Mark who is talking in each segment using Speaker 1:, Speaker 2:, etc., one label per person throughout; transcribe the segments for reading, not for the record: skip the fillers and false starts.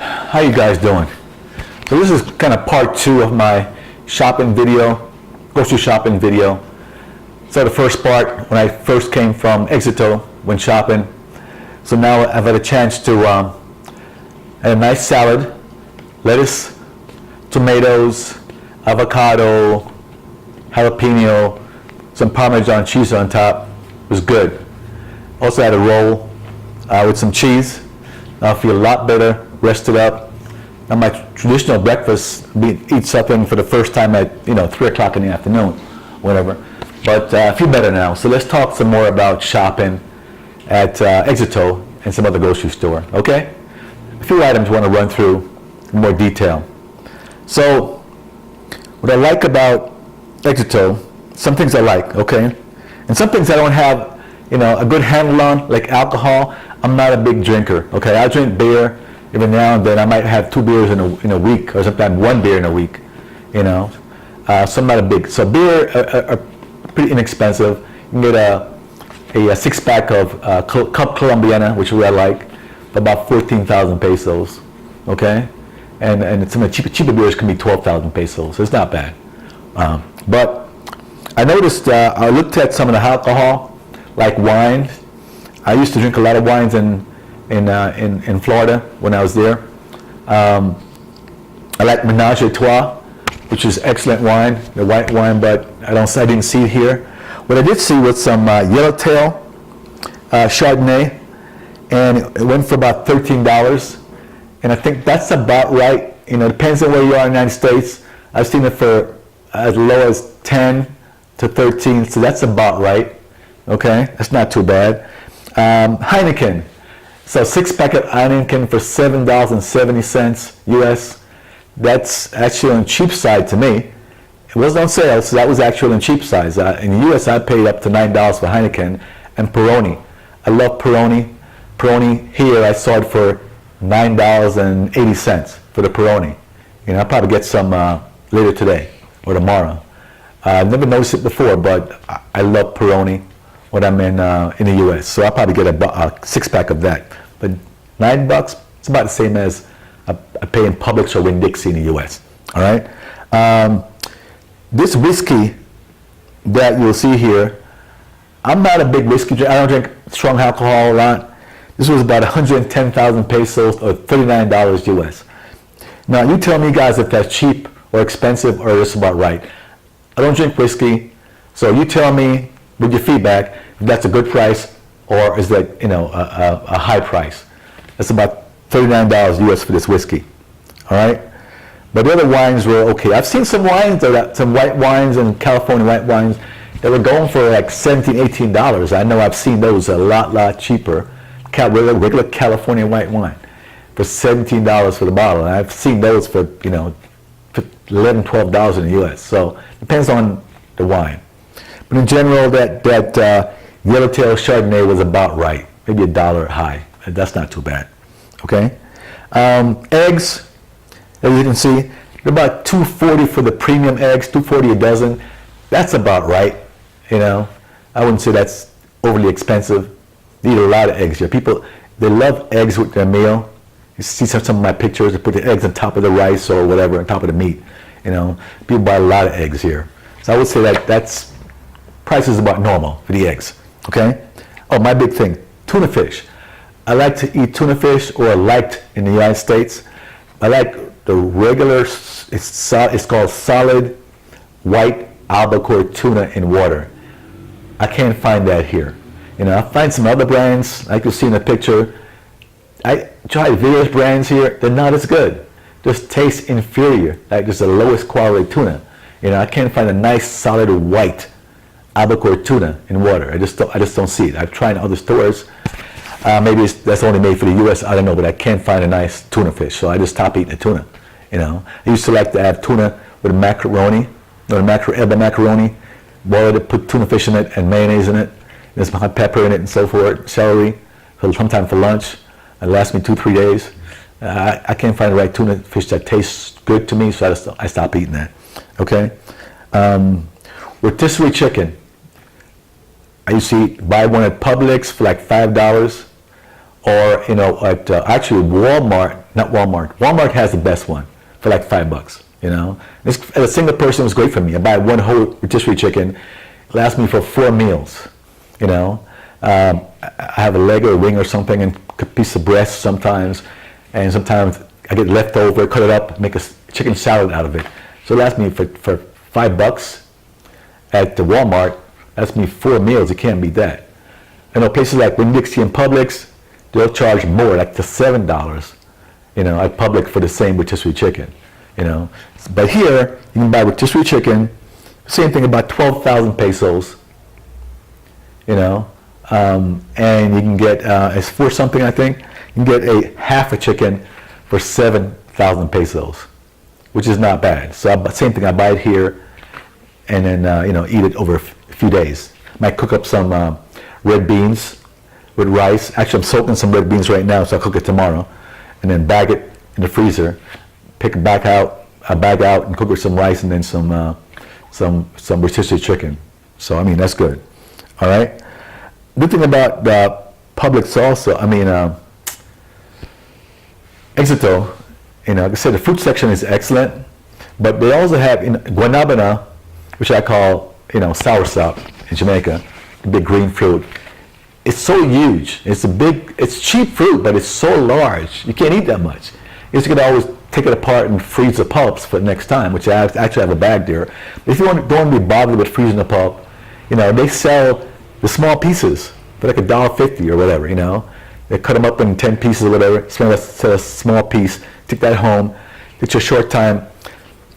Speaker 1: How you guys doing? So this is kind of part two of my shopping video, grocery shopping video. So the first part, when I first came from Exito when shopping. So now I've had a chance to have a nice salad, lettuce, tomatoes, avocado, jalapeno, some Parmesan cheese on top. It was good. Also had a roll with some cheese. I feel a lot better, rested up. Now my traditional breakfast, eat something for the first time at 3 o'clock in the afternoon, whatever. But I feel better now. So let's talk some more about shopping at Exito and some other grocery store, okay? A few items I want to run through in more detail. So what I like about Exito, some things I like, okay? And some things I don't have a good handle on, like alcohol. I'm not a big drinker, okay? I drink beer every now and then. I might have 2 beers in a week, or sometimes 1 beer in a week, So I'm not a big. So beer are pretty inexpensive. You can get a 6-pack of Cup Colombiana, which I like, for about 14,000 pesos, okay? And some of the cheaper beers can be 12,000 pesos. So it's not bad. But I noticed, I looked at some of the alcohol, like wine. I used to drink a lot of wines in Florida when I was there. I like Menage a Trois, which is excellent wine, the white wine, but I didn't see it here. What I did see was some Yellowtail Chardonnay, and it went for about $13. And I think that's about right. It depends on where you are in the United States. I've seen it for as low as 10 to 13, so that's about right. Okay, that's not too bad. Heineken. So 6-pack of Heineken for $7.70 US. That's actually on the cheap side to me. It wasn't on sale, so that was actually on the cheap side. In the US, I paid up to $9 for Heineken and Peroni. I love Peroni. Peroni here, I saw it for $9.80 for the Peroni. I'll probably get some later today or tomorrow. I've never noticed it before, but I love Peroni when I'm in the U.S. So I'll probably get a 6-pack of that. But $9, it's about the same as I pay in Publix or Winn-Dixie in the U.S. All right. This whiskey that you'll see here, I'm not a big whiskey drinker. I don't drink strong alcohol a lot. This was about 110,000 pesos or $39 US. Now you tell me guys if that's cheap or expensive or just about right. I don't drink whiskey, so you tell me with your feedback if that's a good price or is that a high price. That's about $39 US for this whiskey. All right, but the other wines were okay. I've seen some wines, some white wines and California white wines that were going for like $17, $18. I know I've seen those a lot cheaper. Regular California white wine for $17 for the bottle. And I've seen those for $11, $12 in the US. So depends on the wine. But in general, that Yellowtail Chardonnay was about right, maybe $1 high. That's not too bad. Okay. Eggs, as you can see, they're about $2.40 for the premium eggs, $2.40 a dozen. That's about right. I wouldn't say that's overly expensive. They eat a lot of eggs here. People, they love eggs with their meal. You see some of my pictures, they put the eggs on top of the rice or whatever, on top of the meat. People buy a lot of eggs here. So I would say that's price is about normal for the eggs, okay? Oh, my big thing, tuna fish. I like to eat tuna fish, or liked in the United States. I like the regular, it's called solid white albacore tuna in water. I can't find that here. I find some other brands, like you see in the picture. I tried various brands here, they're not as good. Just taste inferior, like just the lowest quality tuna. I can't find a nice solid white albacore tuna in water. I just don't see it. I've tried other stores. Maybe that's only made for the U.S. I don't know, but I can't find a nice tuna fish, so I just stopped eating the tuna. I used to like to have tuna with macaroni, or macaroni, boil it, put tuna fish in it and mayonnaise in it. There's some hot pepper in it and so forth, celery, sometime for lunch. It lasts me 2-3 days. I can't find the right tuna fish that tastes good to me, so I stopped eating that. Okay. Rotisserie chicken. I used to buy one at Publix for like $5, or at actually Walmart. not Walmart. Walmart has the best one for like $5. You know, this, as a single person, it was great for me. I buy one whole rotisserie chicken, it lasts me for 4 meals. You know, I have a leg or a wing or something, and a piece of breast sometimes, and sometimes I get leftover, cut it up, make a chicken salad out of it. So it lasts me for $5 at the Walmart. That's me 4 meals. You can't beat that. I know places like Winn-Dixie and Publix, they'll charge more, like to $7. You know, at Publix for the same rotisserie chicken. You know, but here you can buy rotisserie chicken, same thing, about 12,000 pesos. You know, and you can get it's for something, I think you can get a half a chicken for 7,000 pesos, which is not bad. So same thing, I buy it here, and then you know, eat it over a few days. Might cook up some red beans with rice. Actually, I'm soaking some red beans right now, so I'll cook it tomorrow, and then bag it in the freezer. Pick it back out, bag out, and cook with some rice, and then some rotisserie chicken. So I mean, that's good. All right. Good thing about Publix also, I mean, Exito, you know, like I said, the fruit section is excellent, but they also have in guanabana, which I call, you know, soursop in Jamaica, the big green fruit. It's so huge. It's cheap fruit, but it's so large. You can't eat that much. You could always take it apart and freeze the pulps for next time, which I actually have a bag there. But if you don't want to be bothered with freezing the pulp, you know, they sell the small pieces for like $1.50 or whatever, you know. They cut them up in 10 pieces or whatever, sell a small piece, take that home, get your short time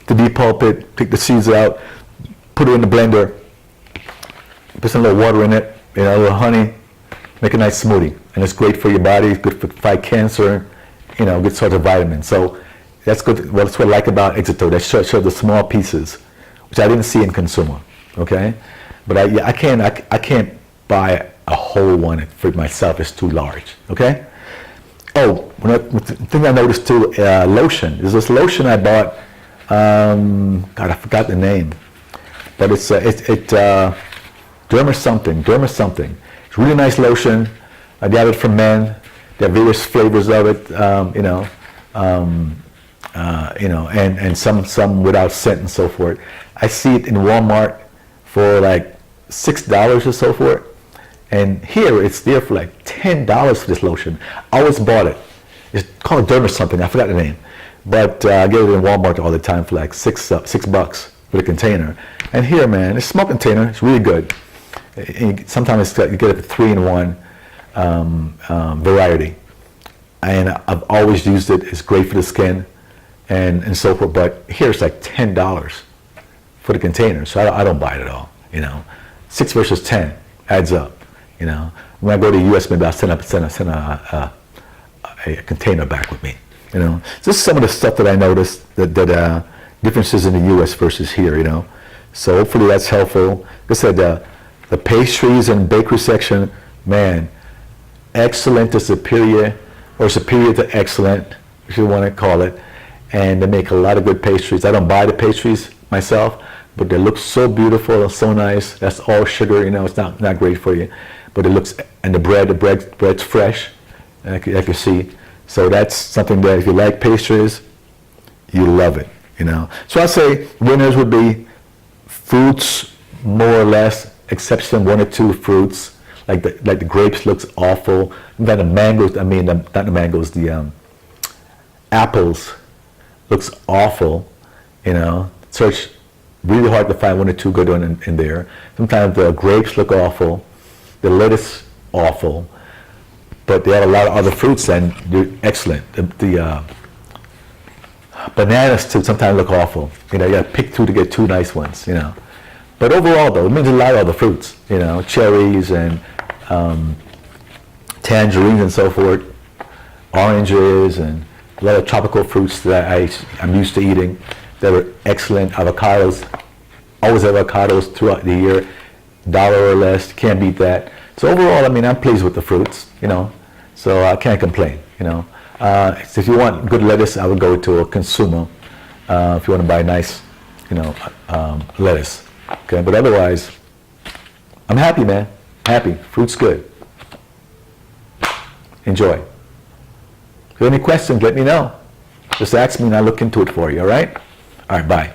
Speaker 1: to depulp it, take the seeds out, put it in the blender, put some little water in it, you know, a little honey, make a nice smoothie. And it's great for your body, good for fight cancer, you know, good sorts of vitamins. So that's good. Well, that's what I like about Exito. They show the small pieces, which I didn't see in Consumo. Okay, but I can't buy a whole one for myself. It's too large. Okay. Oh, the thing I noticed too, lotion. There's this lotion I bought. God, I forgot the name, but it's Derma something. It's really nice lotion. They have it for men. There are various flavors of it. You know, and some without scent and so forth. I see it in Walmart for like $6 or so for it, and here it's there for like $10 for this lotion. I always bought it. It's called Derma something. I forgot the name, but I get it in Walmart all the time for like $6 for the container. And here, man, it's a small container. It's really good. Sometimes you get it for 3-in-1 variety, and I've always used it. It's great for the skin and so forth. But here it's like $10 for the container, so I don't buy it at all. You know, 6 versus 10 adds up. You know, when I go to the U.S., maybe I'll send a container back with me. You know, this is some of the stuff that I noticed that differences in the U.S. versus here. You know, so hopefully that's helpful. Like I said, the pastries and bakery section, man, excellent to superior, or superior to excellent, if you want to call it. And they make a lot of good pastries. I don't buy the pastries myself, but they look so beautiful and so nice. That's all sugar, you know, it's not great for you. But it looks, and the bread's fresh, I can see. So that's something that if you like pastries, you love it, you know. So I say winners would be fruits, more or less, exception 1 or 2 fruits. Like the grapes looks awful. Then the mangoes, not the mangoes, the apples looks awful, you know. Search really hard to find 1 or 2 good ones in there. Sometimes the grapes look awful, the lettuce awful, but they have a lot of other fruits and they're excellent. The bananas too sometimes look awful. You know, you gotta pick 2 to get 2 nice ones, you know. But overall though, it means a lot of other fruits, you know, cherries and tangerines and so forth, oranges and a lot of tropical fruits that I'm used to eating that are excellent. Avocados, always avocados throughout the year, $1 or less, can't beat that. So overall, I mean, I'm pleased with the fruits, you know, so I can't complain, you know. So if you want good lettuce, I would go to a Consumo if you want to buy nice, you know, lettuce. Okay, but otherwise, I'm happy, man. Happy. Fruit's good. Enjoy. If you have any questions, let me know. Just ask me and I'll look into it for you, all right? All right, bye.